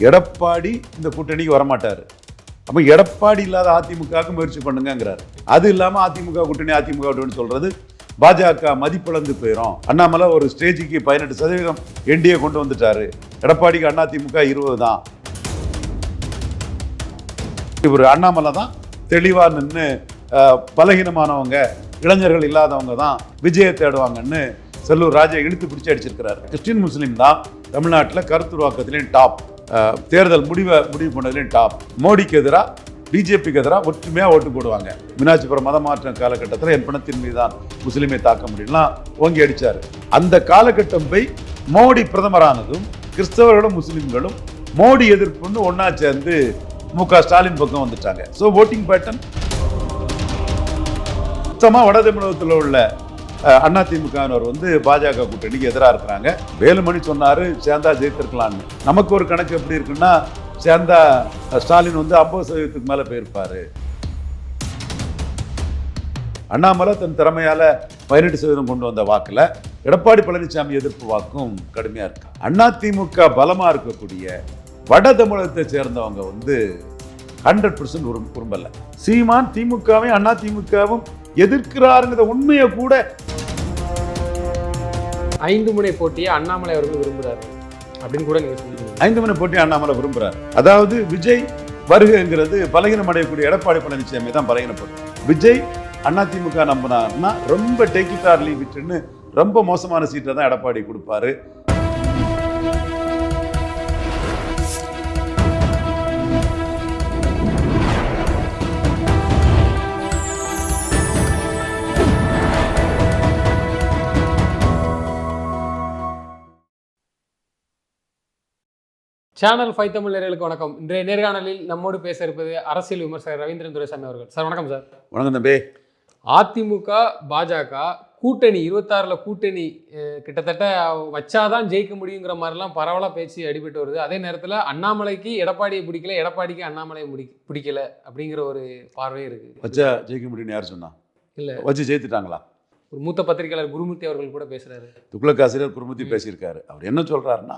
எடப்பாடி இந்த கூட்டணிக்கு வரமாட்டார். அப்போ எடப்பாடி இல்லாத அதிமுகவுக்கு முயற்சி பண்ணுங்கிறார். அது இல்லாமல் அதிமுக கூட்டணி சொல்றது பாஜக மதிப்பிழந்து போயிடும். அண்ணாமலை ஒரு ஸ்டேஜுக்கு 18% என்டிஏ கொண்டு வந்துட்டாரு. எடப்பாடிக்கு அதிமுக 20 தான். இவர் அண்ணாமலை தான் தெளிவா நின்று பலகீனமானவங்க இளைஞர்கள் இல்லாதவங்க தான் விஜயை தேடுவாங்கன்னு செல்லூர் ராஜா இழுத்து பிடிச்சி அடிச்சிருக்கிறார். கிறிஸ்டின் முஸ்லீம் தான் தமிழ்நாட்டில் கருத்துருவாக்கத்திலையும் டாப், தேர்தல் முடிவு பண்ணதுலையும் டாப். மோடிக்கு எதிராக பிஜேபிக்கு எதிராக ஒற்றுமையாக ஓட்டு போடுவாங்க. மீனாட்சிபுரம் மத மாற்றம் காலகட்டத்தில் என் பணத்தின் மீது தான் முஸ்லீமை தாக்க முடியும்லாம் ஓங்கி அடிச்சார். அந்த காலகட்டம் போய் மோடி பிரதமரானதும் கிறிஸ்தவர்களும் முஸ்லீம்களும் மோடி எதிர்ப்புன்னு ஒன்னா சேர்ந்து மு.க. ஸ்டாலின் பக்கம் வந்துட்டாங்க. ஸோ ஓட்டிங் பேட்டர்ன் சுத்தமாக வட தமிழகத்தில் உள்ள அதிமுகவினர் பாஜக கூட்டணிக்கு எதிராக இருக்கிறாங்க. வேலுமணி சொன்னாரு சேர்ந்தா ஜெயித்திருக்கலான்னு. நமக்கு ஒரு கணக்கு எப்படி இருக்குன்னா, சேர்ந்தா ஸ்டாலின் 50% மேல போயிருப்பாரு. அண்ணாமலை தன் திறமையால 18% கொண்டு வந்த வாக்குல எடப்பாடி பழனிசாமி எதிர்ப்பு வாக்கும் கடுமையா இருக்கு. அதிமுக பலமா இருக்கக்கூடிய வட தமிழகத்தை சேர்ந்தவங்க 100% விரும்பல. சீமான் திமுகவும் அதிமுகவும் எதிர்க்கிறாருங்கிற உண்மையை கூட 5 முனை போட்டியை அண்ணாமலை அவர்கள் விரும்புகிறார் அப்படின்னு கூட நீங்க சொல்லுங்க. 5 முனை போட்டி அண்ணாமலை விரும்புறாரு. அதாவது விஜய் வருகைங்கிறது பலகீனம் அடையக்கூடிய எடப்பாடி பழனிசாமி தான் பலகீனப்படும். விஜய் அதிமுக நம்பினார்னா ரொம்ப டேக் இட் ஆர் லீவ் இட்னு ரொம்ப மோசமான சீட்டை தான் எடப்பாடி கொடுப்பாரு. சேனல் 5 தமிழ் நேயர்களுக்கு வணக்கம். இன்றைய நேர்காணலில் நம்மோடு பேச இருப்பது அரசியல் விமர்சகர் ரவீந்திரன் துரைசாமி அவர்கள். சார் வணக்கம். சார் வணக்கம் தம்பி. அதிமுக பாஜக கூட்டணி 26ல் கூட்டணி கிட்டத்தட்ட வச்சாதான் ஜெயிக்க முடியுங்கிற மாதிரிலாம் பரவலாக பேச்சு அடிபட்டு வருது. அதே நேரத்தில் அண்ணாமலைக்கு எடப்பாடியை பிடிக்கல, எடப்பாடிக்கு அண்ணாமலையை பிடிக்கல அப்படிங்கிற ஒரு பார்வை இருக்கு. வச்சா ஜெயிக்க முடியும்னு யார் சொன்னா? இல்லை, வச்சு ஜெயித்துட்டாங்களா? ஒரு மூத்த பத்திரிகையாளர் குருமூர்த்தி அவர்கள் கூட பேசுறாரு. துக்ளக் ஆசிரியர் குருமூர்த்தி பேசியிருக்காரு. அவர் என்ன சொல்றாருன்னா,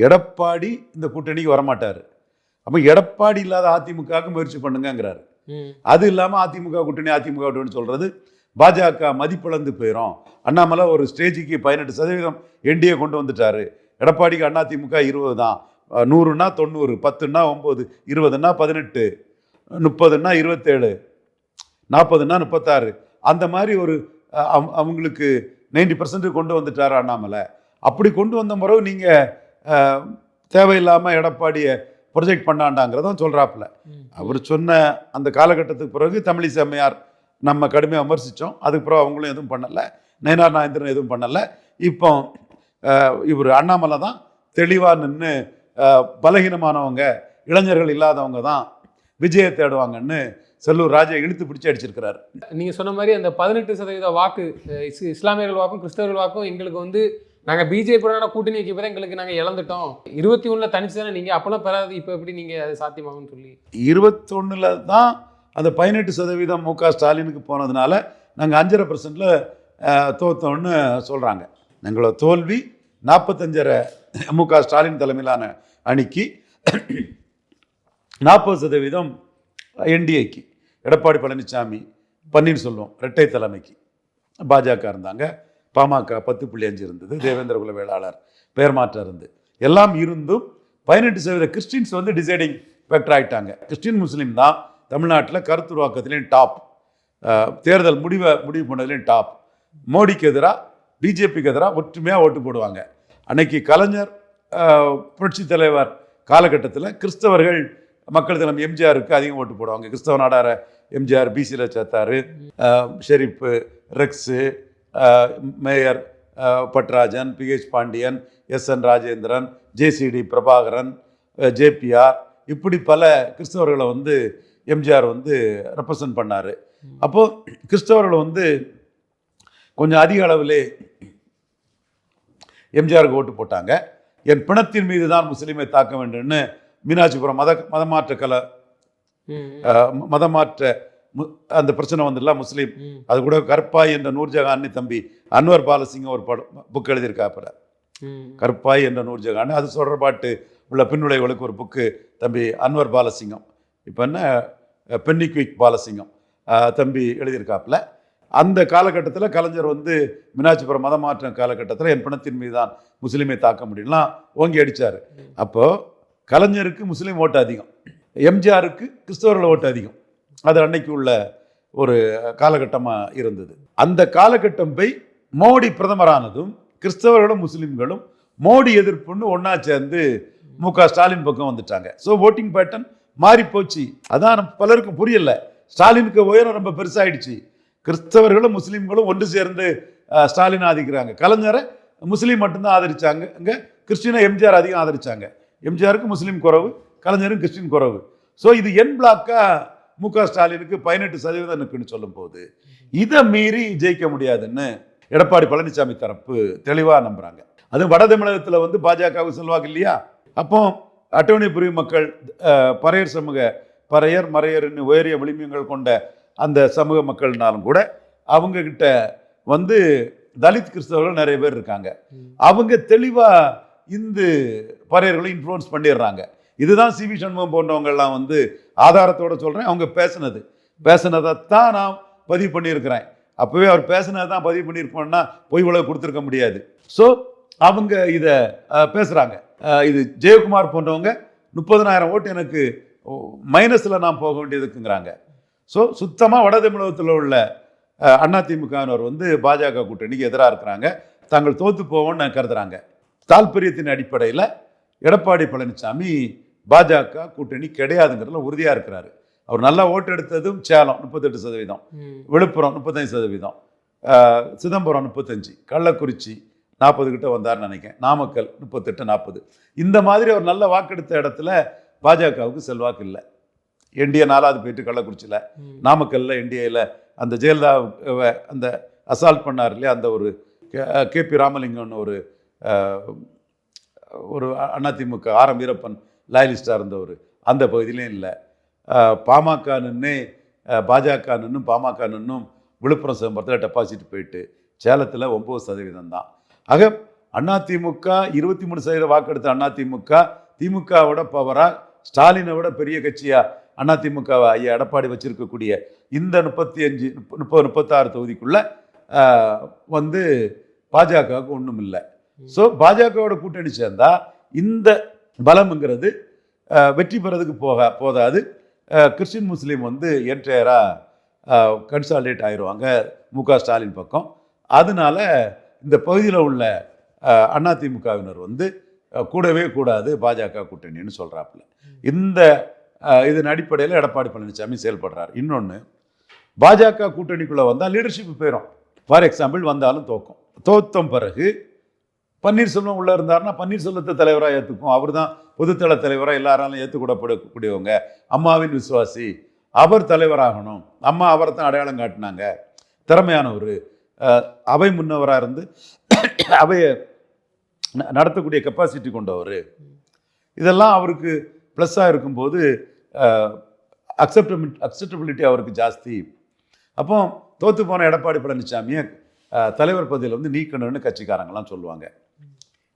எடப்பாடி இந்த கூட்டணிக்கு வரமாட்டாரு. அப்போ எடப்பாடி இல்லாத அதிமுகவுக்கு முயற்சி பண்ணுங்கிறாரு. அது இல்லாமல் அதிமுக கூட்டணி சொல்றது பாஜக மதிப்பிழந்து போயிடும். அண்ணாமலை ஒரு ஸ்டேஜுக்கு 18% என்டிஏ கொண்டு வந்துட்டாரு. எடப்பாடிக்கு அதிமுக 20 தான். 100ன்னா 90, 10ன்னா 9, 20ன்னா 18, 30ன்னா 27, 40ன்னா 36, அந்த மாதிரி ஒரு அவங்களுக்கு 90% கொண்டு வந்துட்டாரு அண்ணாமலை. அப்படி கொண்டு வந்த பிறகு நீங்கள் தேவையில்லாமல் எடப்பாடியை ப்ரொஜெக்ட் பண்ணாண்டாங்கிறதும் சொல்கிறாப்புல. அவர் சொன்ன அந்த காலகட்டத்துக்கு பிறகு தமிழிசை அம்மையார் நம்ம கடுமையாக விமர்சித்தோம். அதுக்கு பிறகு அவங்களும் எதுவும் பண்ணலை, நயனார் நாகேந்திரன் எதுவும் பண்ணலை. இப்போ இவர் அண்ணாமலை தான் தெளிவாக நின்று பலகீனமானவங்க இளைஞர்கள் இல்லாதவங்க தான் விஜயை தேடுவாங்கன்னு செல்லூர் ராஜா இழுத்து பிடிச்சி அடிச்சிருக்கிறார். நீங்க சொன்ன மாதிரி அந்த 18% வாக்கு இஸ்லாமியர்கள் வாக்கும் கிறிஸ்தவர்கள் வாக்கும் எங்களுக்கு நாங்கள் பிஜேபியோட கூட்டணி வைக்க போதான் எங்களுக்கு நாங்கள் இழந்துட்டோம். 21ல் தனிச்சு தானே நீங்கள் அப்போலாம் பெறாது, இப்போ எப்படி நீங்கள் அது சாத்தியமாகும்னு சொல்லி 21ல் தான் அந்த 18% மு.க. ஸ்டாலினுக்கு போனதுனால நாங்கள் 5.5%ல் தோத்தோன்னு சொல்கிறாங்க. எங்களோட தோல்வி 45 மு.க. ஸ்டாலின் தலைமையிலான அணிக்கு, 40% என்டிஏக்கு, எடப்பாடி பழனிசாமி பன்னீர்செல்வம் இரட்டை தலைமைக்கு பாஜக இருந்தாங்க. பாமக 10.5 இருந்தது. தேவேந்திர குல வேளாளர் பெயர் மாற்றம் இருந்து எல்லாம் இருந்தும் 18% கிறிஸ்டின்ஸ் டிசைடிங் ஃபேக்டர் ஆகிட்டாங்க. கிறிஸ்டின் முஸ்லீம் தான் தமிழ்நாட்டில் கருத்துருவாக்கத்திலையும் டாப், தேர்தல் முடிவு பண்ணதுலையும் டாப். மோடிக்கு எதிராக பிஜேபிக்கு எதிராக ஒற்றுமையாக ஓட்டு போடுவாங்க. அன்னைக்கு கலைஞர் புரட்சி தலைவர் காலகட்டத்தில் கிறிஸ்தவர்கள் மக்கள் தலைமை எம்ஜிஆருக்கு அதிகம் ஓட்டு போடுவாங்க. கிறிஸ்தவ நாடார எம்ஜிஆர் பிசியில் சேர்த்தாரு. Sheriff, Rex, mayor Patrajan, PH Pandian, SN Rajendran, JCD Prabhakaran, JPR, இப்படி பல கிறிஸ்தவர்களை எம்ஜிஆர் ரெப்ரசன்ட் பண்ணார். அப்போது கிறிஸ்தவர்கள் கொஞ்சம் அதிக அளவிலே எம்ஜிஆருக்கு ஓட்டு போட்டாங்க. என் பிணத்தின் மீது தான் முஸ்லீமை தாக்க வேண்டும்னு மீனாட்சிபுரம் மதமாற்ற அந்த பிரச்சனை முஸ்லீம். அது கூட கற்பாய் என்ற நூர்ஜஹான் தம்பி அன்வர் பாலசிங்க ஒரு புக் எழுதியிருக்காப்புல. கற்பாய் என்ற நூர்ஜஹான் அது தொடர்பாட்டு உள்ள பின்னுடைவுகளுக்கு ஒரு புக்கு தம்பி அன்வர் பாலசிங்கம், இப்போ என்ன பென்னிக்விக் பாலசிங்கம் தம்பி எழுதியிருக்காப்புல. அந்த காலகட்டத்தில் கலைஞர் வந்து மீனாட்சிபுரம் மதமாற்றம் காலகட்டத்தில் என் பிணத்தின் மீது தான் முஸ்லீமை தாக்க முடியும்லாம் ஓங்கி அடித்தார். அப்போது கலைஞருக்கு முஸ்லீம் ஓட்டு அதிகம், எம்ஜிஆருக்கு கிறிஸ்தவர்கள் ஓட்டு அதிகம். அது அன்னைக்கு உள்ள ஒரு காலகட்டமாக இருந்தது. அந்த காலகட்டம் போய் மோடி பிரதமரானதும் கிறிஸ்தவர்களும் முஸ்லீம்களும் மோடி எதிர்ப்புன்னு ஒன்றா சேர்ந்து மு.க. ஸ்டாலின் பக்கம் வந்துட்டாங்க. ஸோ ஓட்டிங் பேட்டர்ன் மாறி போச்சு. அதான் பலருக்கும் புரியல. ஸ்டாலினுக்கு உயரம் ரொம்ப பெருசாகிடுச்சு. கிறிஸ்தவர்களும் முஸ்லீம்களும் ஒன்று சேர்ந்து ஸ்டாலின் ஆதரிக்கிறாங்க. கலைஞரை முஸ்லீம் மட்டும்தான் ஆதரிச்சாங்க. இங்கே கிறிஸ்டினை எம்ஜிஆர் அதிகம் ஆதரிச்சாங்க. எம்ஜிஆருக்கு முஸ்லீம் குறவு, கலைஞரும் கிறிஸ்டின் குறவு. ஸோ இது என் பிளாக்கா மு.க. ஸ்டாலினுக்கு 18% இருக்குன்னு சொல்லும் போது இதை மீறி ஜெயிக்க முடியாதுன்னு எடப்பாடி பழனிசாமி தரப்பு தெளிவாக நம்புறாங்க. அது வட தமிழகத்தில் வந்து பாஜகவுக்கு செல்வாக்கு இல்லையா. அப்போ அட்டவணை பிரிவு மக்கள், பறையர் சமூக, பறையர் மறையர்னு உயரிய விளிம்பியங்கள் கொண்ட அந்த சமூக மக்கள்னாலும் கூட அவங்க கிட்ட வந்து தலித் கிறிஸ்தவர்கள் நிறைய பேர் இருக்காங்க. அவங்க தெளிவா இந்து பறையர்களை இன்ஃப்ளூயன்ஸ் பண்ணிடுறாங்க. இதுதான் சி.வி. சண்முகம் போன்றவங்கெல்லாம் வந்து ஆதாரத்தோட சொல்றேன். அவங்க பேசினதைத்தான் நான் பதிவு பண்ணியிருக்கிறேன். அப்பவே அவர் பேசினதை தான் பதிவு பண்ணியிருப்போம்னா பொய் உலக கொடுத்துருக்க முடியாது. ஸோ அவங்க இதை பேசுறாங்க. இது ஜெயக்குமார் போன்றவங்க 30,000 ஓட்டு எனக்கு மைனஸில் நான் போக வேண்டியதுக்குங்கிறாங்க. ஸோ சுத்தமாக வட தமிழகத்தில் உள்ள அதிமுகவினர் வந்து பாஜக கூட்டணிக்கு எதிராக இருக்கிறாங்க. தாங்கள் தோற்று போவோம்னு கருதுறாங்க. தால்பரியத்தின் அடிப்படையில் எடப்பாடி பழனிசாமி பாஜக கூட்டணி கிடையாதுங்கிறதுல உறுதியாக இருக்கிறாரு. அவர் நல்லா ஓட்டு எடுத்ததும் சேலம் 38%, விழுப்புரம் 35%, சிதம்பரம் 35%, கள்ளக்குறிச்சி 40 கிட்ட வந்தார்னு நினைக்கிறேன், நாமக்கல் 38-40. இந்த மாதிரி அவர் நல்ல வாக்கெடுத்த இடத்துல பாஜகவுக்கு செல்வாக்கு இல்லை. என்டிஏ 4வது போயிட்டு கள்ளக்குறிச்சியில், நாமக்கல்ல என்டிஏல அந்த ஜெயலலிதா அந்த அசால்ட் பண்ணார் இல்லையா, அந்த ஒரு கே.பி. ராமலிங்கம்னு ஒரு அதிமுக ஆரம் வீரப்பன் லாயலிஸ்டாக இருந்தவர் அந்த பகுதியிலையும் இல்லை. பாமக நின்று பாஜக நின்றும் பாமக நின்றும் விழுப்புரம் சிதம்பரத்தில் டெபாசிட் போயிட்டு சேலத்தில் 9% தான். ஆக அதிமுக 23% வாக்கெடுத்த அதிமுக திமுகவோட பவரா ஸ்டாலினை விட பெரிய கட்சியா அதிமுகவை ஐயா எடப்பாடி வச்சிருக்கக்கூடிய இந்த 35-36 தொகுதிக்குள்ள வந்து பாஜகவுக்கு ஒன்றும் இல்லை. ஸோ பாஜகவோட கூட்டணி சேர்ந்தா இந்த பலம்ங்கிறது வெற்றி பெறதுக்கு போதாது. கிறிஸ்டின் முஸ்லீம் வந்து என்டையராக கன்சாலிடேட் ஆயிடுவாங்க மு.க. ஸ்டாலின் பக்கம். அதனால இந்த பகுதியில் உள்ள அதிமுகவினர் வந்து கூடவே கூடாது பாஜக கூட்டணின்னு சொல்கிறாப்புல. இதன் அடிப்படையில் எடப்பாடி பழனிசாமி செயல்படுறார். இன்னொன்று, பாஜக கூட்டணிக்குள்ளே வந்தால் லீடர்ஷிப் போயிடும். ஃபார் எக்ஸாம்பிள் வந்தாலும் தோத்தம் பிறகு பன்னீர்செல்வம் உள்ளே இருந்தார்னா பன்னீர்செல்வத்தை தலைவராக ஏற்றுக்கும். அவர் தான் பொதுத்தள தலைவராக எல்லாராலும் ஏற்றுக்கூடப்படக்கூடியவங்க, அம்மாவின் விசுவாசி, அவர் தலைவராகணும். அம்மா அவரை தான் அடையாளம் காட்டினாங்க, திறமையானவர், அவை முன்னவராக இருந்து அவையை நடத்தக்கூடிய கெப்பாசிட்டி கொண்டவர். இதெல்லாம் அவருக்கு ப்ளஸ்ஸாக இருக்கும்போது அக்செப்டபிலிட்டி அவருக்கு ஜாஸ்தி. அப்போ தோற்று போன எடப்பாடி பழனிசாமியை தலைவர் பதவியில் வந்து நீக்கணும்னு கட்சிக்காரங்களாம் சொல்லுவாங்க.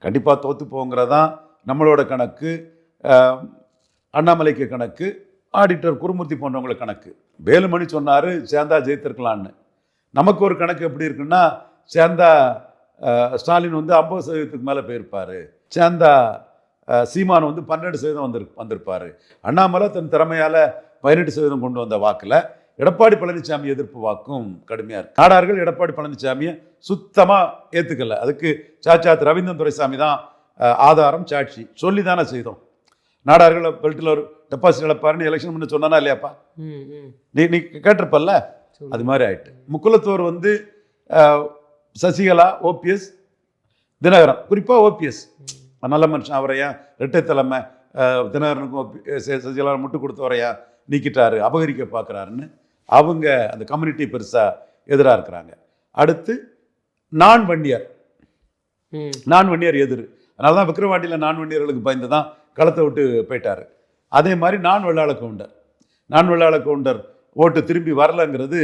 கண்டிப்பாக தோற்று போங்கிறதான் நம்மளோட கணக்கு, அண்ணாமலைக்கு கணக்கு, ஆடிட்டர் குருமூர்த்தி போன்றவங்களுக்கு கணக்கு. வேலுமணி சொன்னார் சேர்ந்தா ஜெயித்திருக்கலான்னு. நமக்கு ஒரு கணக்கு எப்படி இருக்குன்னா, சேர்ந்தா ஸ்டாலின் வந்து 50% மேலே போயிருப்பார், சேர்ந்தா சீமான் வந்து 12% வந்திருப்பார், அண்ணாமலை தன் திறமையால் 18% கொண்டு வந்த வாக்கில் எடப்பாடி பழனிசாமி எதிர்ப்பு வாக்கும் கடுமையாக இருக்கு. நாடார்கள் எடப்பாடி பழனிசாமியை சுத்தமாக ஏற்றுக்கல. அதுக்கு சாட்சாத் ரவீந்திரன் துரைசாமி தான் ஆதாரம், சாட்சி. சொல்லி தானே செய்தோம். நாடார்கள் பெல்ட்டில் ஒரு டெபாசிட் இழப்பாருன்னு எலெக்ஷன் பண்ண சொன்னானா இல்லையாப்பா? நீ கேட்டிருப்பல்ல. அது மாதிரி ஆயிட்டு. முக்குலத்தோர் வந்து சசிகலா, ஓபிஎஸ், தினகரன், குறிப்பாக ஓபிஎஸ் நல்ல மனுஷன், அவரையா இரட்டை தலைமை தினகரனுக்கும் சசிகலா முட்டு கொடுத்தவரையா நீக்கிட்டாரு, அபகரிக்க பார்க்குறாருன்னு அவங்க அந்த கம்யூனிட்டி பெருசாக எதிராக இருக்கிறாங்க. அடுத்து நான் வன்னியர் எதிர். அதனால தான் விக்ரவாண்டியில் நான் வன்னியர்களுக்கு பயந்து தான் களத்தை விட்டு போயிட்டார். அதே மாதிரி நான் வெள்ளாள கவுண்டர் ஓட்டு திரும்பி வரலங்கிறது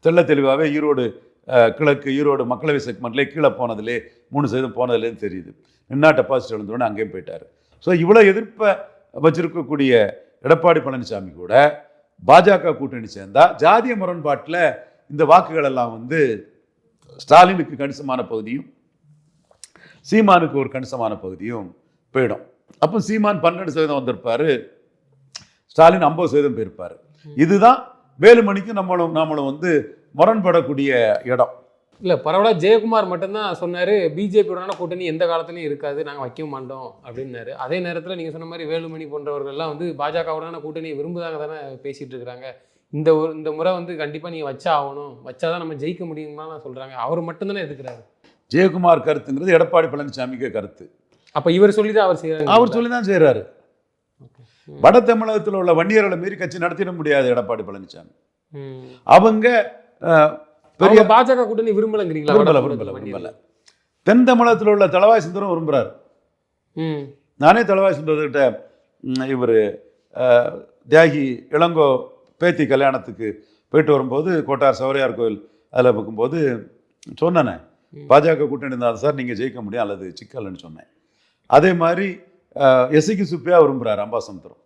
தெள்ள தெளிவாகவே ஈரோடு கிழக்கு, ஈரோடு மக்களவை செக்மெண்ட்லேயே கீழே போனதுலே 3% போனதுலேன்னு தெரியுது. நின்னா டெபாசிட் எழுந்தோடனே அங்கேயும் போயிட்டார். ஸோ இவ்வளோ எதிர்ப்பை வச்சிருக்கக்கூடிய எடப்பாடி பழனிசாமி கூட பாஜக கூட்டணி சேர்ந்தா ஜாதிய முரண்பாட்டில் இந்த வாக்குகள் எல்லாம் வந்து ஸ்டாலினுக்கு கணிசமான பகுதியும் சீமானுக்கு ஒரு கணிசமான பகுதியும் போயிடும். அப்போ சீமான் 12% வந்திருப்பாரு, ஸ்டாலின் 50% போயிருப்பாரு. இதுதான் வேலுமணிக்கு நம்மளும் வந்து முரண்படக்கூடிய இடம். இல்லை பரவாயில்ல, ஜெயக்குமார் மட்டும்தான் சொன்னார் பிஜேபியோட கூட்டணி எந்த காலத்துலையும் இருக்காது, நாங்கள் வைக்க மாட்டோம் அப்படின்னாரு. அதே நேரத்தில் நீங்கள் சொன்ன மாதிரி வேலுமணி போன்றவர்கள்லாம் வந்து பாஜகவுடான கூட்டணியை விரும்புதாங்க தானே பேசிகிட்டு இருக்கிறாங்க. இந்த முறை வந்து கண்டிப்பாக நீங்கள் வச்சா ஆகணும், வச்சாதான் நம்ம ஜெயிக்க முடியுமா சொல்கிறாங்க. அவர் மட்டும்தானே எதுக்குறாரு. ஜெயக்குமார் கருத்துங்கிறது எடப்பாடி பழனிசாமிக்கு கருத்து. அப்போ இவர் சொல்லி தான் அவர் செய்கிறாரு. அவர் சொல்லி தான் செய்கிறாரு. வட தமிழகத்தில் உள்ள வன்னியர்களை மீறி கட்சி நடத்திட முடியாது எடப்பாடி பழனிசாமி. அவங்க பெரிய பாஜக கூட்டணி விரும்பலங்கிறீங்களா? விரும்பல. தென் தமிழகத்தில் உள்ள தளவாய் சுந்தரம் விரும்புறாரு. நானே தளவாய் சுந்தரத்திட்ட இவர் தியாகி இளங்கோ பேத்தி கல்யாணத்துக்கு போயிட்டு வரும்போது கோட்டார் சௌரியார் கோயில் அதில் பார்க்கும்போது சொன்னேன், பாஜக கூட்டணி இருந்தால் சார் நீங்கள் ஜெயிக்க முடியும் அல்லது சிக்கல்னு சொன்னேன். அதே மாதிரி எஸ்கி சுப்பியா விரும்புறாரு அம்பாசமுத்திரம்.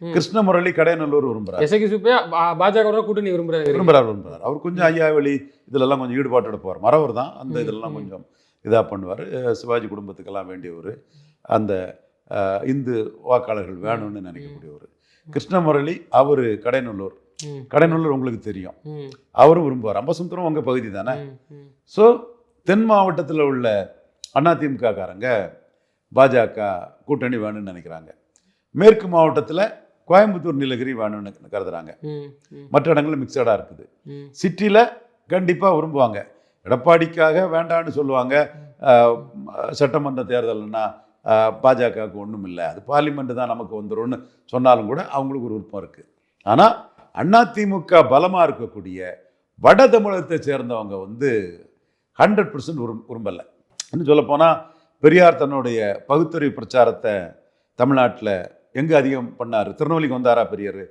கிருஷ்ணமுரளி கடையநல்லூர் விரும்புறாரு. எஸ்கி சுப்பியா பாஜக கூட்டணி விரும்புறாரு. அவர் கொஞ்சம் ஐயாவளி இதுலெல்லாம் கொஞ்சம் ஈடுபாட்டோட போவார். மறவர் தான், அந்த இதெல்லாம் கொஞ்சம் இதாக பண்ணுவார். சிவாஜி குடும்பத்துக்கெல்லாம் வேண்டியவர், அந்த இந்து வாக்காளர்கள் வேணும்னு நினைக்கக்கூடியவர். கிருஷ்ணமுரளி அவர் கடையநல்லூர் உங்களுக்கு தெரியும், அவரும் விரும்புவார். அம்பசமுத்திரம் உங்கள் பகுதி தானே. ஸோ தென் மாவட்டத்தில் உள்ள அதிமுக காரங்க பாஜக கூட்டணி வேணும்னு நினைக்கிறாங்க. மேற்கு மாவட்டத்தில் கோயம்புத்தூர் நீலகிரி வேணும்னு கருதுறாங்க. மற்ற இடங்களில் மிக்சடாக இருக்குது. சிட்டியில் கண்டிப்பாக விரும்புவாங்க. எடப்பாடிக்காக வேண்டான்னு சொல்லுவாங்க. சட்டமன்ற தேர்தல்னா பாஜகவுக்கு ஒன்றும் இல்லை, அது பார்லிமெண்ட் தான் நமக்கு வந்துடும்னு சொன்னாலும் கூட அவங்களுக்கு ஒரு விருப்பம் இருக்குது. ஆனால் அதிமுக பலமாக இருக்கக்கூடிய வட தமிழகத்தை சேர்ந்தவங்க வந்து 100% விரும்பலை. இன்னும் சொல்லப்போனால் பெரியார் தன்னுடைய பகுத்தறிவு பிரச்சாரத்தை தமிழ்நாட்டில் எங்கே அதிகம் பண்ணார்? திருநெல்வேலிக்கு வந்தாரா பெரியார்?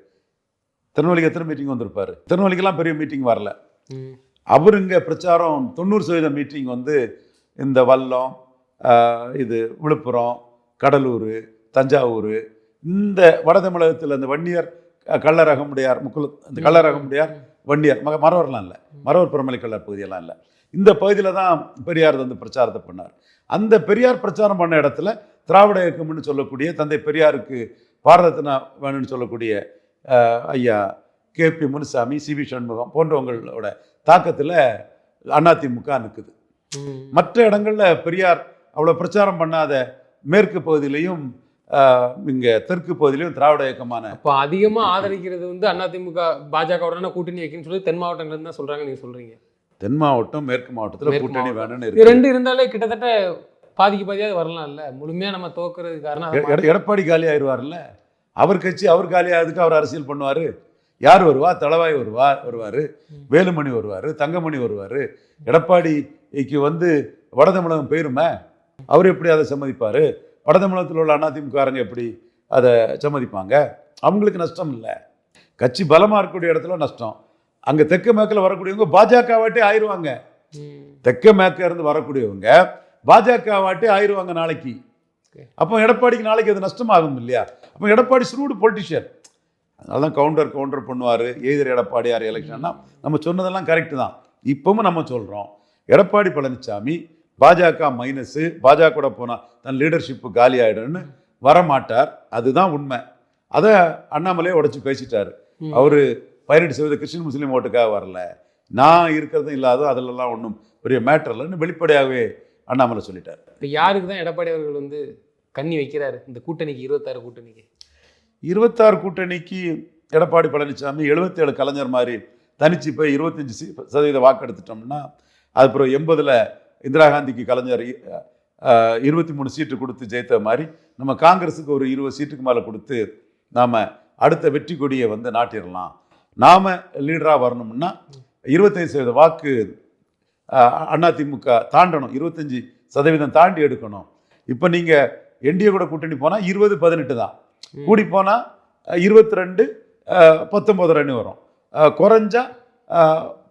திருநெல்வேலிக்கு எத்தனை மீட்டிங் வந்திருப்பார்? திருநெல்வேலிக்கெல்லாம் பெரிய மீட்டிங் வரல. அவர் இங்கே பிரச்சாரம் 90% மீட்டிங் வந்து இந்த வல்லம், இது விழுப்புரம், கடலூர், தஞ்சாவூர், இந்த வட தமிழகத்தில் இந்த வன்னியர் கள்ளரகமுடையார் இந்த கள்ளரகமுடையார் வன்னியர் மறவர்லாம் இல்லை, மறவர் பெருமலை கள்ளர் பகுதியெல்லாம் இல்லை, இந்த பகுதியில் தான் பெரியார் வந்து பிரச்சாரத்தை பண்ணார். அந்த பெரியார் பிரச்சாரம் பண்ண இடத்துல திராவிட இயக்கம்னு சொல்லக்கூடிய தந்தை பெரியாருக்கு பாரதத்தினா வேணும்னு சொல்லக்கூடிய ஐயா KP முனுசாமி, CB சண்முகம் போன்றவங்களோட தாக்கத்தில் அதிமுக நிற்குது. மற்ற இடங்களில் பெரியார் அவ்வளோ பிரச்சாரம் பண்ணாத மேற்கு பகுதியிலையும் இங்கே தெற்கு பகுதியிலையும் திராவிட இயக்கமான இப்போ அதிகமாக ஆதரிக்கிறது வந்து அதிமுக பாஜகவுடன கூட்டணி வைக்கணும்னு சொல்லி தென் மாவட்டங்கள் தான் சொல்கிறாங்க. நீங்கள் சொல்கிறீங்க தென் மாவட்டம் மேற்கு மாவட்டத்தில் கூட்டணி வேணும்னு இருக்கு. ரெண்டு இருந்தாலே கிட்டத்தட்ட பாதிக்கு பாதியாவது வரலாம் இல்லை? முழுமையாக நம்ம தோக்குறதுக்கு காரணம் எடப்பாடி காலி ஆயிடுவார்ல. அவர் கட்சி அவர் காலி ஆகிறதுக்கு அவர் அரசியல் பண்ணுவார். யார் வருவா? தளவாய் வருவார், வேலுமணி வருவார், தங்கமணி வருவார். எடப்பாடிக்கு வந்து வட தமிழகம் போயிருமே, அவர் எப்படி அதை சம்மதிப்பார்? வட தமிழகத்தில் உள்ள அதிமுககாரங்க எப்படி அதை சம்மதிப்பாங்க? அவங்களுக்கு நஷ்டம் இல்லை. கட்சி பலமாக இருக்கக்கூடிய இடத்துல நஷ்டம். அங்கே தெற்கு மேற்கில் வரக்கூடியவங்க பாஜகவாட்டே ஆயிடுவாங்க. தெற்கு மேற்க இருந்து வரக்கூடியவங்க பாஜகவாட்டே ஆயிடுவாங்க நாளைக்கு. அப்போ எடப்பாடிக்கு நாளைக்கு அது நஷ்டமாகும் இல்லையா? அப்போ எடப்பாடி ஸ்ரூடு பொலிட்டிஷியன். அதனால தான் கவுண்டர் பண்ணுவார். எதிர் எடப்பாடியார் எலெக்ஷன்னா நம்ம சொன்னதெல்லாம் கரெக்டு தான். இப்பவும் நம்ம சொல்கிறோம், எடப்பாடி பழனிசாமி பாஜக மைனஸு, பாஜக கூட போனால் தன் லீடர்ஷிப்பு காலி ஆகிடும்னு வரமாட்டார். அதுதான் உண்மை. அதை அண்ணாமலையே உடச்சி பேசிட்டார். அவர் 18% கிறிஸ்டின் முஸ்லீம் ஓட்டுக்காக வரல, நான் இருக்கிறதும் இல்லாதோ அதிலெல்லாம் ஒன்றும் பெரிய மேட்டர் இல்லைன்னு வெளிப்படையாகவே அண்ணாமலை சொல்லிட்டார். இப்போ யாருக்கு தான் எடப்பாடி அவர்கள் வந்து கண்ணி வைக்கிறாரு இந்த கூட்டணிக்கு? 26 கூட்டணிக்கு எடப்பாடி பழனிசாமி 77 கலைஞர் மாதிரி தனிச்சு போய் 25% வாக்கெடுத்துட்டோம்னா, அதுக்கப்புறம் 80ல் இந்திரா காந்திக்கு கலைஞர் 23 சீட்டு கொடுத்து ஜெயித்த மாதிரி நம்ம காங்கிரஸுக்கு ஒரு 20 சீட்டுக்கு மேலே கொடுத்து நாம் அடுத்த வெற்றி கொடியை வந்து நாட்டிடலாம். நாம் லீடராக வரணும்னா 25% வாக்கு அதிமுக தாண்டணும், 25% தாண்டி எடுக்கணும். இப்போ நீங்கள் என்டிஏ கூட கூட்டணி போனால் 20-18 தான், கூடி போனால் 22-19 ரன் வரும், குறைஞ்சா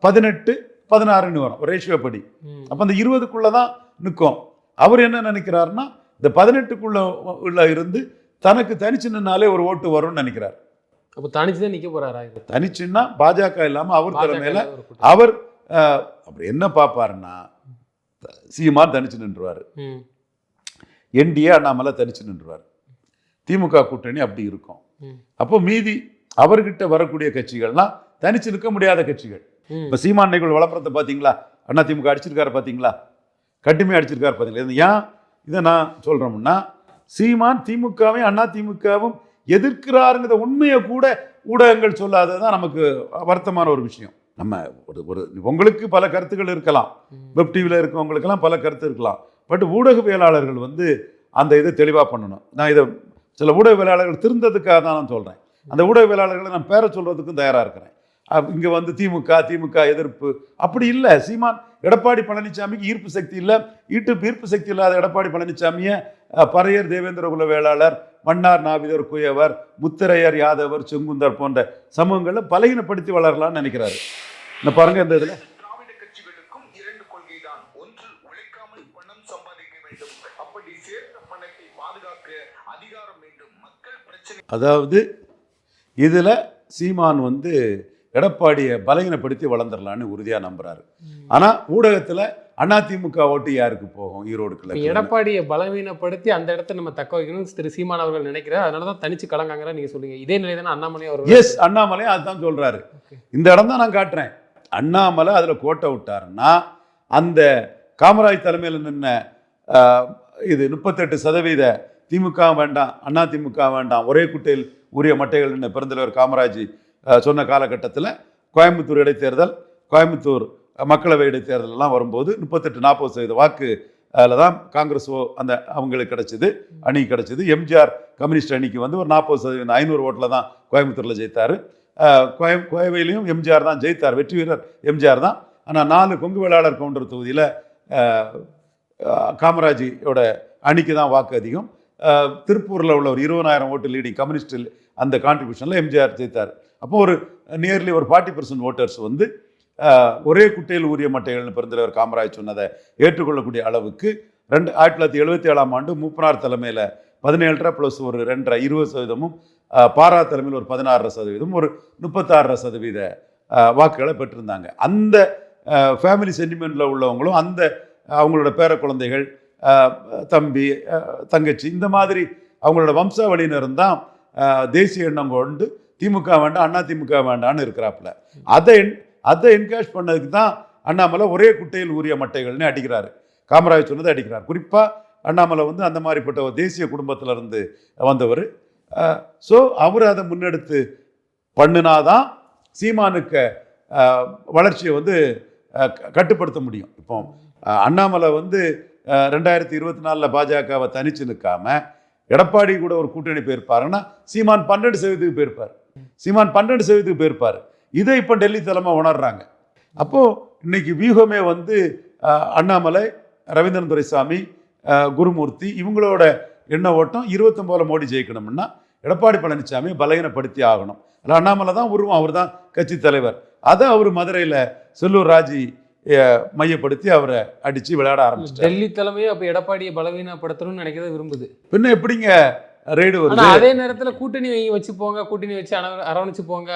18-16 வரும் ரேஷியோ படி. அப்போ அந்த 20க்குள்ளே தான் நிற்கும். அவர் என்ன நினைக்கிறாருன்னா இந்த 18க்குள்ள உள்ள இருந்து தனக்கு தனிச்சு நின்னாலே ஒரு ஓட்டு வரும்னு நினைக்கிறார். அப்போ தனிச்சு தான் நிற்க போறாரா? தனிச்சுன்னா பாஜக இல்லாமல் அவர் தலைமையில் அவர் அப்படி என்ன பார்ப்பாருன்னா சீமான் தனிச்சு நின்றுவார், என்டிஏ அண்ணாமலை தனிச்சு நின்றுவார், திமுக கூட்டணி அப்படி இருக்கும். அப்போ மீதி அவர்கிட்ட வரக்கூடிய கட்சிகள்லாம் தனிச்சு நிற்க முடியாத கட்சிகள். இப்போ சீமான் நிகழ்வு விளம்பரத்தை பார்த்தீங்களா? அண்ணா திமுக அடிச்சிருக்காரு பார்த்தீங்களா? கடுமையாக அடிச்சிருக்காரு பார்த்தீங்களா? ஏன் இதை நான் சொல்கிறோம்னா சீமான் திமுகவும் அண்ணா திமுகவும் எதிர்க்கிறாருங்கிற உண்மையை கூட ஊடகங்கள் சொல்லாததான் நமக்கு வருத்தமான ஒரு விஷயம். நம்ம ஒரு உங்களுக்கு பல கருத்துக்கள் இருக்கலாம், வெப் டிவியில் இருக்கவங்களுக்கெல்லாம் பல கருத்து இருக்கலாம். பட் ஊடகவியலாளர்கள் அந்த இதை தெளிவாக பண்ணணும். நான் இதை சில ஊடகவியலாளர்கள் திருந்ததுக்காக தான் நான் சொல்கிறேன். அந்த ஊடகவியலாளர்களை நான் பேர சொல்கிறதுக்கும் தயாராக இருக்கிறேன். இங்கே திமுக எதிர்ப்பு அப்படி இல்லை. சீமான் எடப்பாடி பழனிசாமிக்கு ஈர்ப்பு சக்தி இல்லை. ஈர்ப்பு சக்தி இல்லாத எடப்பாடி பழனிசாமியை பறையர் தேவேந்திர குல வேளாளர், மன்னார் நாவிதர் குயவர், முத்திரையர் யாதவர், செங்குந்தர் போன்ற சமூகங்களில் பலகீனப்படுத்தி வளரலாம்னு நினைக்கிறாரு. இந்த பாருங்க, இந்த இதில் திராவிட கட்சிகளுக்கும் 2 கொள்கை தான். ஒன்று, உழைக்காமல் பணம் சம்பாதிக்க வேண்டும், அப்படி சேர்த்த பணத்தை பாதுகாக்க அதிகாரம் வேண்டும், மக்கள் பிரச்சனை. அதாவது இதில் சீமான் எடப்பாடியை பலகீனப்படுத்தி வளர்ந்துடலான்னு உறுதியாக நம்புறாரு. ஆனால் ஊடகத்தில் அதிமுக ஓட்டு யாருக்கு போகும்? ஈரோடு கிழக்கு. எடப்பாடியை பலவீனப்படுத்தி அந்த இடத்த நம்ம தக்க வைக்கணும் திரு சீமான் அவர்கள் நினைக்கிறார். அதனால தான் தனிச்சு கலங்காங்கிற நீங்க சொல்லுங்க. இதே நிலை தானே அண்ணாமலை அவர்கள்? எஸ், அண்ணாமலை அதுதான் சொல்றாரு. இந்த இடம் தான் நான் காட்டுறேன். அண்ணாமலை அதில் கோட்டை விட்டாருன்னா அந்த காமராஜ் தலைமையில் நின்ன இது 38% திமுக வேண்டாம், அண்ணா திமுக வேண்டாம், ஒரே குட்டையில் உரிய மட்டைகள் நின்ன பெருந்தலைவர் காமராஜ் சொன்ன காலகட்டத்தில் கோயம்புத்தூர் இடைத்தேர்தல், கோயம்புத்தூர் மக்களவை இடைத்தேர்தல் எல்லாம் வரும்போது 38-40% வாக்கு தான் காங்கிரஸ் அவங்களுக்கு கிடைச்சிது, அணி கிடைச்சிது. எம்ஜிஆர் கம்யூனிஸ்ட் அணிக்கு ஒரு 40% 500 ஓட்டில் தான் கோயம்புத்தூரில் ஜெயித்தார். கோவையிலையும் எம்ஜிஆர் தான் ஜெயித்தார், வெற்றி வீரர் எம்ஜிஆர் தான். ஆனால் 4 கொங்கு வேளாளர் கவுண்டர் தொகுதியில் காமராஜோட அணிக்கு தான் வாக்கு அதிகம். திருப்பூரில் உள்ள ஒரு 20,000 ஓட்டு லீடிங் கம்யூனிஸ்டில் அந்த கான்ட்ரிபியூஷனில் எம்ஜிஆர் ஜெயித்தார். அப்போ ஒரு நியர்லி ஒரு 40% ஓட்டர்ஸ் ஒரே குட்டையில் ஊரிய மட்டைகள்னு பெருந்தலைவர் காமராஜ் சொன்னதை ஏற்றுக்கொள்ளக்கூடிய அளவுக்கு 1977ஆம் ஆண்டு மூப்பனார் தலைமையில் 17 + ஒரு 2 20%, பாரா தலைமையில் ஒரு 16%, ஒரு 36% வாக்குகளை பெற்றிருந்தாங்க. அந்த ஃபேமிலி சென்டிமெண்ட்டில் உள்ளவங்களும் அவங்களோட பேர குழந்தைகள், தம்பி, தங்கச்சி, இந்த மாதிரி அவங்களோட வம்சாவளியினரும் தான் தேசிய எண்ணம் கொண்டு திமுக வேண்டாம், அண்ணா திமுக வேண்டான்னு இருக்கிறாப்புல. அதை என்கரேஜ் பண்ணதுக்கு தான் அண்ணாமலை ஒரே குட்டையில் ஊரிய மட்டைகள்னு அடிக்கிறாரு. காமராஜ் சொன்னதை அடிக்கிறார். குறிப்பாக அண்ணாமலை அந்த மாதிரிப்பட்ட ஒரு தேசிய குடும்பத்திலிருந்து வந்தவர். ஸோ அவர் அதை முன்னெடுத்து பண்ணினாதான் சீமானுக்கு வளர்ச்சியை கட்டுப்படுத்த முடியும். இப்போ அண்ணாமலை 2024 பாஜகவை தனிச்சு நிற்காம எடப்பாடி கூட ஒரு கூட்டணி போயிருப்பாருன்னா சீமான் 12% போயிருப்பார். சீமான் 12% போயிருப்பார். இதை இப்போ டெல்லி தலைமை உணர்றாங்க. அப்போ இன்னைக்கு வியூகமே அண்ணாமலை, ரவீந்திரன் துரைசாமி, குருமூர்த்தி இவங்களோட எண்ண ஓட்டம் 29 மோடி ஜெயிக்கணும்னா எடப்பாடி பழனிசாமி பலகீனப்படுத்தி ஆகணும். அண்ணாமலை தான் உருவம், அவர் தான் கட்சி தலைவர். அதை அவர் மதுரையில் செல்லூர் ராஜி மையப்படுத்தி அவரை அடிச்சு விளையாட ஆரம்பிச்சிட்டார். டெல்லி தலைமையை அப்போ எடப்பாடியை பலவீனப்படுத்தணும்னு நினைக்கிறத விரும்புது. பின்ன எப்படிங்க ரைடு வருது? அதே நேரத்தில் கூட்டணி வச்சு போங்க, கூட்டணி வச்சு அரவணைச்சு போங்க.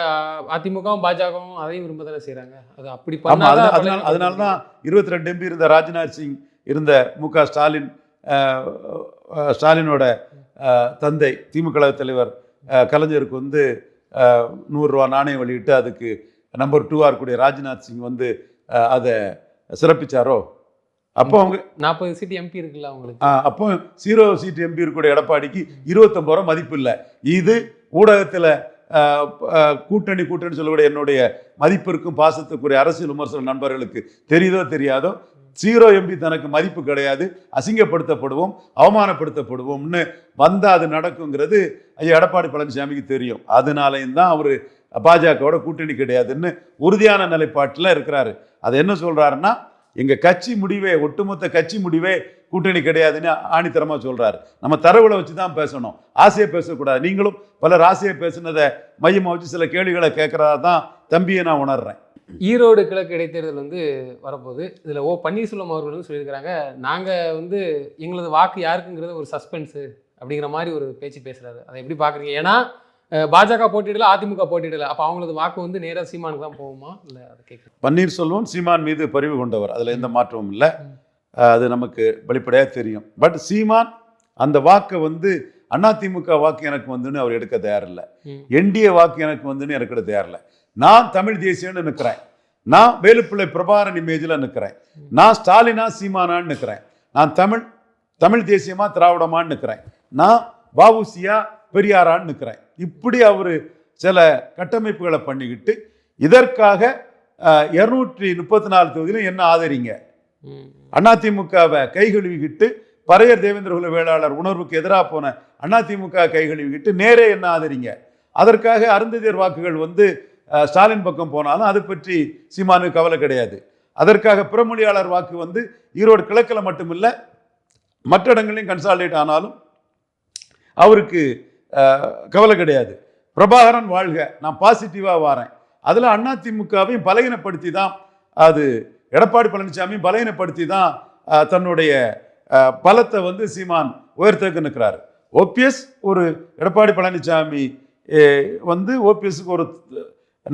அதிமுகவும் பாஜகவும் அதையும் விரும்ப தானே செய்யறாங்க. அது அப்படி அதனால தான் 22 MP இருந்த ராஜ்நாத் சிங் இருந்த MK ஸ்டாலின், ஸ்டாலினோட தந்தை திமுக தலைவர் கலைஞருக்கு 100 ரூபா நாணயம் வெளியிட்டு அதுக்கு நம்பர் 2 இருக்கக்கூடிய ராஜ்நாத் சிங் அதை சிறப்பிச்சாரோ. அப்போ அவங்க 40 சீட் MP இருக்குல்ல அவங்களுக்கு. அப்போ 0 சீட் MP இருக்கக்கூடிய எடப்பாடிக்கு 29 ரூபா மதிப்பு இல்லை. இது ஊடகத்தில் கூட்டணி சொல்லக்கூடிய என்னுடைய மதிப்பிற்கும் பாசத்துக்குரிய அரசியல் விமர்சன நண்பர்களுக்கு தெரியுதோ தெரியாதோ 0 MP தனக்கு மதிப்பு கிடையாது, அசிங்கப்படுத்தப்படுவோம், அவமானப்படுத்தப்படுவோம்னு அது நடக்குங்கிறது ஐயா எடப்பாடி பழனிசாமிக்கு தெரியும். அதனாலையும் தான் அவர் பாஜகவோட கூட்டணி கிடையாதுன்னு உறுதியான நிலைப்பாட்டில் இருக்கிறாரு. அது என்ன சொல்றாருன்னா, எங்க கட்சி முடிவே, ஒட்டுமொத்த கட்சி முடிவே கூட்டணி கிடையாதுன்னு ஆணித்தரமா சொல்றாரு. நம்ம தரவுகளை வச்சு தான் பேசணும், ஆசையை பேசக்கூடாது. நீங்களும் பலர் ஆசையை பேசுனதை மையமாக வச்சு சில கேள்விகளை கேட்கறதா தான் தம்பியை நான் உணர்றேன். ஈரோடு கிழக்கு இடைத்தேர்தல் வந்து வரப்போகுது. இதில் பன்னீர்செல்வம் அவர்கள் வந்து சொல்லியிருக்கிறாங்க, நாங்கள் வந்து எங்களது வாக்கு யாருக்குங்கிறது ஒரு சஸ்பென்ஸு அப்படிங்கிற மாதிரி ஒரு பேச்சு பேசுகிறாரு. அதை எப்படி பார்க்குறீங்க? ஏன்னா பாஜக போட்டியிடல, அதிமுக போட்டியிடல. அப்போ அவங்களது வாக்கு வந்து நேராக சீமானுக்கு தான் போகுமா? இல்லை அதை கேட்குறேன். பன்னீர்செல்வம் சீமான் மீது பரிவு கொண்டவர், அதில் எந்த மாற்றமும் இல்லை. அது நமக்கு வெளிப்படையாக தெரியும். பட் சீமான் அந்த வாக்கை வந்து அதிமுக வாக்கு எனக்கு வந்துன்னு அவர் எடுக்க தயாரில்லை. என்டிஏ வாக்கு எனக்கு வந்துன்னு எனக்கு எடுக்க தயாரில்லை. நான் தமிழ் தேசியன்னு நிற்கிறேன். நான் வேலுப்பிள்ளை பிரபாகரன் இமேஜில் நிற்கிறேன். நான் ஸ்டாலினா சீமானான்னு நிற்கிறேன். நான் தமிழ் தேசியமா திராவிடமான்னு நிற்கிறேன். நான் வஉசியா பெரியாரான்னு நிற்கிறேன். இப்படி அவர் சில கட்டமைப்புகளை பண்ணிக்கிட்டு இதற்காக 234 தொகுதியிலும் என்ன ஆதரிங்க, அதிமுகவை கைகழுவிக்கிட்டு பறையர் தேவேந்திரகுல வேளாளர் உணர்வுக்கு எதிராக போன அதிமுக கைகழுவிக்கிட்டு நேரே என்ன ஆதரிங்க. அதற்காக அருந்ததியர் வாக்குகள் வந்து ஸ்டாலின் பக்கம் போனாலும் அது பற்றி சீமானுக்கு கவலை கிடையாது. அதற்காக பிறமொழியாளர் வாக்கு வந்து ஈரோடு கிழக்கில் மட்டுமில்லை மற்ற இடங்களையும் கன்சாலிடேட் ஆனாலும் அவருக்கு கவலை கிடையாது. பிரபாகரன் வாழ்க, நான் பாசிட்டிவாக வாரேன். அதில் அதிமுகவையும் பலகீனப்படுத்தி தான், அது எடப்பாடி பழனிசாமியும் பலகீனப்படுத்தி தான் தன்னுடைய பலத்தை வந்து சீமான் உயர்த்தக்கு நிற்கிறாரு. ஓபிஎஸ் ஒரு எடப்பாடி பழனிசாமி வந்து ஓபிஎஸ்க்கு ஒரு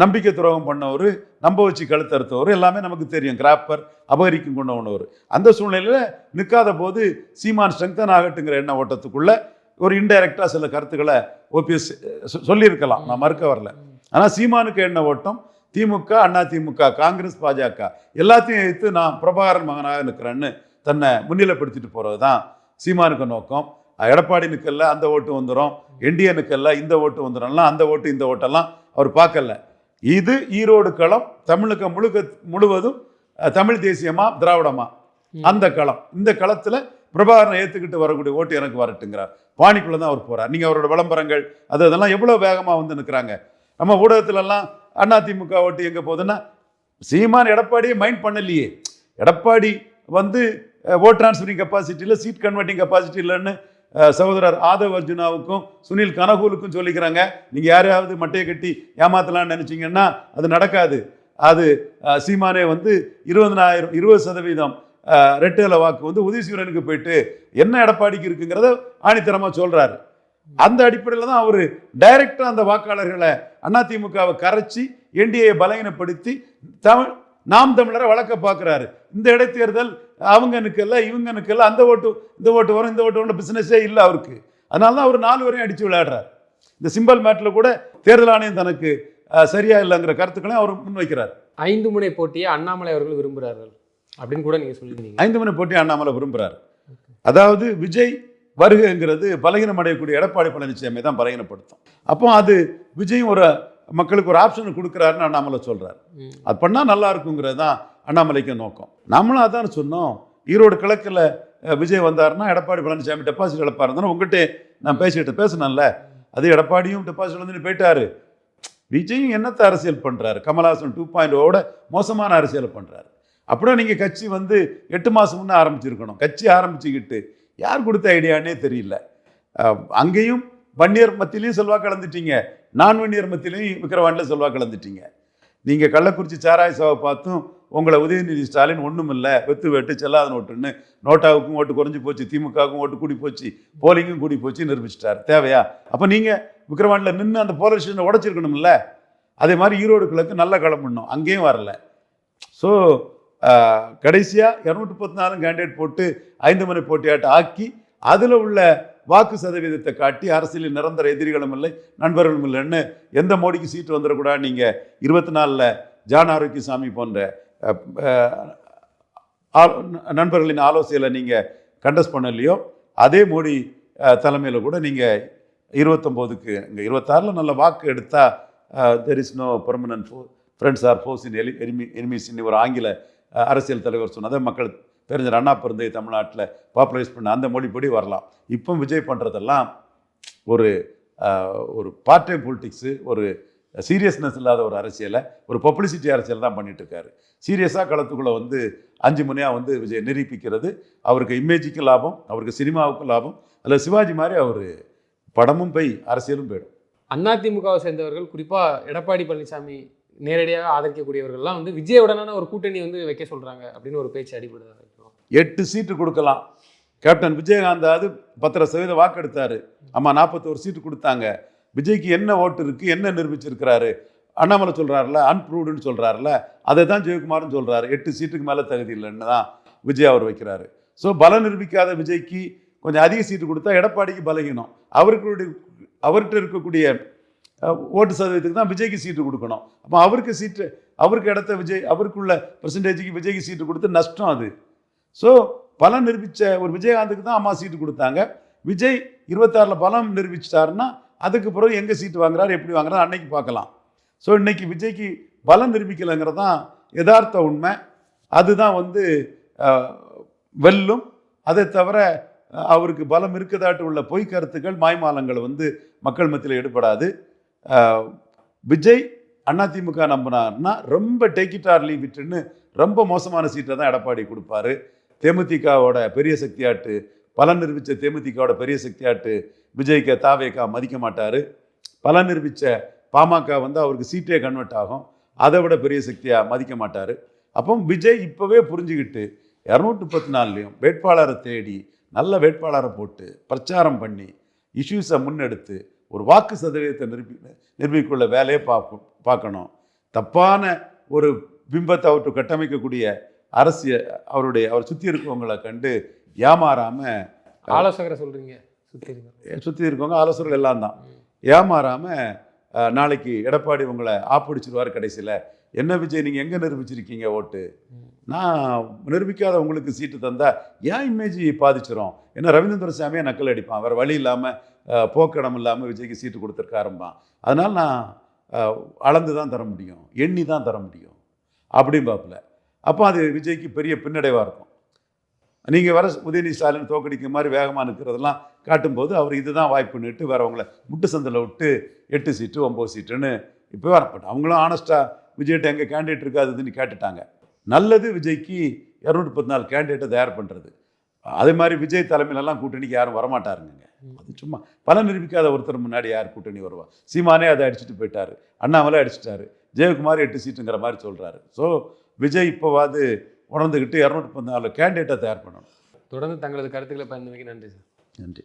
நம்பிக்கை துரோகம் பண்ணவர், நம்ப வச்சு கழுத்தறுத்தவர், எல்லாமே நமக்கு தெரியும். கிராப்பர் அபகரிக்கும் கொண்டு போனவர். அந்த சூழ்நிலையில் நிற்காத போது சீமான் ஸ்ட்ரெங்தன் ஆகட்டுங்கிற எண்ண ஓட்டத்துக்குள்ள ஒரு இன்டைரக்டாக சில கருத்துக்களை ஓபிஎஸ் சொல்லியிருக்கலாம், நான் மறுக்க வரல. ஆனால் சீமானுக்கு எண்ண ஓட்டம் திமுக, அதிமுக, காங்கிரஸ், பாஜக எல்லாத்தையும் எடுத்து நான் பிரபாகரன் மகனாக நிற்கிறேன்னு தன்னை முன்னிலைப்படுத்திட்டு போகிறது தான் சீமானுக்கு நோக்கம். எடப்பாடி நிற்கல அந்த ஓட்டு வந்துடும், என்டிஏ நிற்கல இந்த ஓட்டு வந்துடும்லாம், அந்த ஓட்டு இந்த ஓட்டெல்லாம் அவர் பார்க்கல. இது ஈரோடு களம், தமிழுக்கு முழுவதும் தமிழ் தேசியமா திராவிடமா அந்த களம். இந்த களத்தில் பிரபாகரனை ஏற்றுக்கிட்டு வரக்கூடிய ஓட்டு எனக்கு வரட்டுங்கிறார். பாணிக்குள்ளே தான் அவர் போகிறார். நீங்கள் அவரோட விளம்பரங்கள் அதெல்லாம் எவ்வளோ வேகமாக வந்து நிற்கிறாங்க. நம்ம ஊடகத்திலலாம் அதிமுக ஓட்டு எங்கே போகுதுன்னா சீமான் எடப்பாடியை மைண்ட் பண்ணலையே. எடப்பாடி வந்து ஓட் டிரான்ஸ்ஃபரிங் கெப்பாசிட்டியில் சீட் கன்வெர்ட்டிங் கெப்பாசிட்டி இல்லைன்னு சகோதரர் ஆதவ் அர்ஜுனாவுக்கும் சுனில் கனகூலுக்கும் சொல்லிக்கிறாங்க. நீங்கள் யாரையாவது மட்டையை கட்டி ஏமாத்தலான்னு நினச்சிங்கன்னா அது நடக்காது. அது சீமானே வந்து 20% ரெட்டேல வாக்கு வந்து உதயசூரனுக்கு போயிட்டு என்ன எடப்பாடிக்கு இருக்குங்கிறத ஆணித்தரமாக சொல்கிறாரு. அந்த அடிப்படையில் தான் அவர் டைரக்டாக அந்த வாக்காளர்களை அதிமுகவை கரைச்சி என்டிஏ பலகீனப்படுத்தி நாம் தமிழரை வளர்க்க பார்க்குறாரு. இந்த இடைத்தேர்தல் அவங்க நிற்கல இவங்க நிற்கல, அந்த ஓட்டு இந்த ஓட்டு வரும் இந்த ஓட்டு வரும் பிஸ்னஸே இல்லை அவருக்கு. அதனால தான் அவர் 4 வரையும் அடித்து விளையாடுறார். இந்த சிம்பிள் மேட்டில் கூட தேர்தல் ஆணையம் தனக்கு சரியா இல்லைங்கிற கருத்துக்களையும் அவர் முன்வைக்கிறார். 5 முனை போட்டியை அண்ணாமலை அவர்கள் விரும்புகிறார்கள் அப்படின்னு கூட நீங்கள் சொல்லியிருந்தீங்க. 5 முனை போட்டியை அண்ணாமலை விரும்புகிறார். அதாவது விஜய் வருகைங்கிறது பலகீனம் அடையக்கூடிய எடப்பாடி பழனிசாமி தான் பலகீனப்படுத்தும். அப்போ அது விஜயும் ஒரு மக்களுக்கு ஒரு ஆப்ஷன் கொடுக்குறாருன்னு அண்ணாமலை சொல்கிறார். அது பண்ணால் நல்லா இருக்குங்கிறது தான் அண்ணாமலைக்கு நோக்கம். நம்மளும் அதான் சொன்னோம். ஈரோடு கிழக்கில் விஜய் வந்தாருன்னா எடப்பாடி பழனிசாமி டெபாசிட் இழப்பாருந்தானே உங்கள்கிட்ட நான் பேசினேன்ல. அது எடப்பாடியும் டெபாசிட் வந்து போயிட்டாரு. விஜயும் என்னத்தை அரசியல் பண்ணுறாரு? கமல்ஹாசன் 2.0வோட மோசமான அரசியல் பண்ணுறாரு. அப்படியே நீங்கள் கட்சி வந்து 8 மாதம் முன்னே ஆரம்பிச்சிருக்கணும். கட்சி ஆரம்பிச்சுக்கிட்டு யார் கொடுத்த ஐடியானே தெரியல. அங்கேயும் வன்னியர் மத்தியிலையும் செல்வாக்கு கலந்துட்டீங்க, நான் வன்னியர் மத்தியிலையும் விக்கிரவாண்டில் செல்வாக்கு கலந்துட்டீங்க. நீங்கள் கள்ளக்குறிச்சி சாராய சபை பார்த்தும் உங்களை உதயநிதி ஸ்டாலின் ஒன்றும் இல்லை, வெத்து வெட்டு செல்லாத நோட்டுன்னு நோட்டாவுக்கும் ஓட்டு குறைஞ்சி போச்சு, திமுகவுக்கும் ஓட்டு கூடி போச்சு, போலிங்கும் கூடி போச்சு நிரூபிச்சிட்டார். தேவையா? அப்போ நீங்கள் விக்கிரவாண்டில் நின்று அந்த போலீஸ் ஸ்டேஷனை உடைச்சிருக்கணும்ல. அதே மாதிரி ஈரோடு கிழக்கு நல்ல களம் பண்ணோம், அங்கேயும் வரல. ஸோ கடைசியாக 214 கேண்டிடேட் போட்டு 5 முனை போட்டியாட்ட ஆக்கி அதில் உள்ள வாக்கு சதவீதத்தை காட்டி அரசியலில் நிரந்தர எதிரிகளும் இல்லை நண்பர்களும் இல்லைன்னு எந்த மோடிக்கு சீட்டு வந்துடக்கூடாது. நீங்கள் 24 ஜான் ஆரோக்கியசாமி போன்ற நண்பர்களின் ஆலோசனையில் நீங்கள் கண்டஸ்ட் பண்ணலையோ அதே மோடி தலைமையில் கூட நீங்கள் 29க்கு இங்கே 26 நல்ல வாக்கு எடுத்தால் there is no permanent friends or force in enemies ஒரு ஆங்கில அரசியல் தலைவர் சொன்னதை மக்கள் தெரிஞ்ச அண்ணா பிறந்தை தமிழ்நாட்டில் பாப்புலரைஸ் பண்ண அந்த மொழிப்படி வரலாம். இப்போ விஜய் பண்ணுறதெல்லாம் ஒரு பார்ட் டைம் பொலிட்டிக்ஸு, ஒரு சீரியஸ்னஸ் இல்லாத ஒரு அரசியலை, ஒரு பப்ளிசிட்டி அரசியல் தான் பண்ணிட்டு இருக்காரு. சீரியஸாக களத்துக்குள்ளே வந்து 5 முனையாக வந்து விஜய் நிரூபிக்கிறது அவருக்கு இமேஜுக்கு லாபம், அவருக்கு சினிமாவுக்கும் லாபம். அதில் சிவாஜி மாதிரி அவர் படமும் போய் அரசியலும் போயிடும். அதிமுகவை சேர்ந்தவர்கள் குறிப்பாக எடப்பாடி பழனிசாமி நேரடியாக ஆதரிக்கக்கூடியவர்கள்லாம் வந்து விஜயுடனான ஒரு கூட்டணி வந்து வைக்க சொல்றாங்க அப்படின்னு ஒரு பேச்சு அடிபடுதா? 8 சீட்டு கொடுக்கலாம். கேப்டன் விஜயகாந்த் 10% வாக்கெடுத்தாரு. ஆமா 41 சீட்டு கொடுத்தாங்க. விஜய்க்கு என்ன ஓட்டு இருக்கு, என்ன நிரூபிச்சிருக்கிறாரு? அண்ணாமலை சொல்றாருல, அன்ப்ரூவ்டுன்னு சொல்றாருல, அதை தான் ஜெயக்குமார்னு சொல்றாரு. 8 சீட்டுக்கு மேல தகுதி இல்லைன்னு தான் விஜய் அவர் வைக்கிறாரு. ஸோ பலம் நிரூபிக்காத விஜய்க்கு கொஞ்சம் அதிக சீட்டு கொடுத்தா எடப்பாடிக்கு பலகீனம். அவர்கிட்ட இருக்கக்கூடிய ஓட்டு சதவீதத்துக்கு தான் விஜய்க்கு சீட்டு கொடுக்கணும். அப்போ அவருக்கு இடத்த அவருக்குள்ள பெர்சன்டேஜுக்கு விஜய்க்கு சீட்டு கொடுத்து நஷ்டம் அது. ஸோ பலம் நிரூபித்த ஒரு விஜயகாந்துக்கு தான் அம்மா சீட்டு கொடுத்தாங்க. விஜய் 26 பலம் நிரூபிச்சிட்டாருன்னா அதுக்கு பிறகு எங்கே சீட்டு வாங்குறாரு, எப்படி வாங்குறாரு அன்னைக்கு பார்க்கலாம். ஸோ இன்னைக்கு விஜய்க்கு பலம் நிரூபிக்கலைங்கிறது தான் யதார்த்த உண்மை. அதுதான் வெல்லும். அதை தவிர அவருக்கு பலம் இருக்கதாட்டு உள்ள பொய் கருத்துக்கள், மாய்மாலங்கள் மக்கள் மத்தியில் எடுபடாது. விஜய் அதிமுக நம்பினார்னா ரொம்ப டேக் இட் ஆர் லீவ் இட்னு ரொம்ப மோசமான சீட்டை தான் எடப்பாடி கொடுப்பாரு. தேமுதிகவோட பெரிய சக்தியாட்டு, பலன் நிரூபித்த தேமுதிகவோட பெரிய சக்தியாட்டு விஜய்க்கு தாவேக்கா மதிக்க மாட்டார். பலன் நிரூபித்த பாமக அவருக்கு சீட்டே கன்வெர்ட் ஆகும். அதை விட பெரிய சக்தியாக மதிக்க மாட்டார். அப்போ விஜய் இப்போவே புரிஞ்சுக்கிட்டு 234லையும் வேட்பாளரை தேடி நல்ல வேட்பாளரை போட்டு பிரச்சாரம் பண்ணி இஷ்யூஸை முன்னெடுத்து ஒரு வாக்கு சதவீதத்தை நிரூபிக்குள்ள வேலையை பார்க்கணும். தப்பான ஒரு பிம்பத்தை அவற்றை கட்டமைக்கக்கூடிய அவர் சுற்றி இருக்கவங்களை கண்டு ஏமாறாமல், ஆலோசகரை சொல்றீங்க, சுற்றி இருக்கவங்க ஆலோசகர்கள் எல்லாம் தான் ஏமாறாமல் நாளைக்கு எடப்பாடி உங்களை ஆப்பிடிச்சிருவார். கடைசியில் என்ன விஜய் நீங்கள் எங்கே நிரூபிச்சிருக்கீங்க ஓட்டு, நான் நிரூபிக்காத உங்களுக்கு சீட்டு தந்தால் ஏன் இமேஜ் பாதிச்சிரும். ஏன்னா ரவீந்திர சாமியை நக்கல் அடிப்பான், வேறு வழி இல்லாமல் போக்கிடம் இல்லாமல் விஜய்க்கு சீட்டு கொடுத்துருக்காரும்பான். அதனால் நான் அளந்து தான் தர முடியும், எண்ணி தான் தர முடியும் அப்படிம்பாப்புல. அப்போ அது விஜய்க்கு பெரிய பின்னடைவாக இருக்கும். நீங்கள் வர உதயநிதி ஸ்டாலின் தோக்கடிக்கிற மாதிரி வேகமாக நிற்கிறதெல்லாம் காட்டும்போது அவர் இதுதான் வாய்ப்புன்னுட்டு வேறவங்களை முட்டு சந்தில் விட்டு 8 சீட்டு 9 சீட்டுன்னு இப்போ வரப்பட்டோம். அவங்களும் ஆனஸ்ட்டாக விஜய்கிட்ட எங்கே கேண்டிடேட் இருக்காதுன்னு கேட்டுட்டாங்க. நல்லது விஜய்க்கு 234 கேண்டிடேட்டை தயார் பண்ணுறது. அதே மாதிரி விஜய் தலைமையிலலாம் கூட்டணிக்கு யாரும் வரமாட்டாருங்க. அது சும்மா பல நிரூபிக்காத ஒருத்தர் முன்னாடி யார் கூட்டணி வருவா? சீமானே அதை அடிச்சுட்டு போயிட்டாரு, அண்ணாமலை அடிச்சுட்டாரு, ஜெயக்குமார் 8 சீட்டுங்கிற மாதிரி சொல்கிறாரு. ஸோ விஜய் இப்போவாது உணர்ந்துக்கிட்டு 234 கேண்டிடேட்டை தயார் பண்ணணும். தொடர்ந்து தங்களது கருத்துக்களை பயன்படுத்தி நன்றி சார். நன்றி.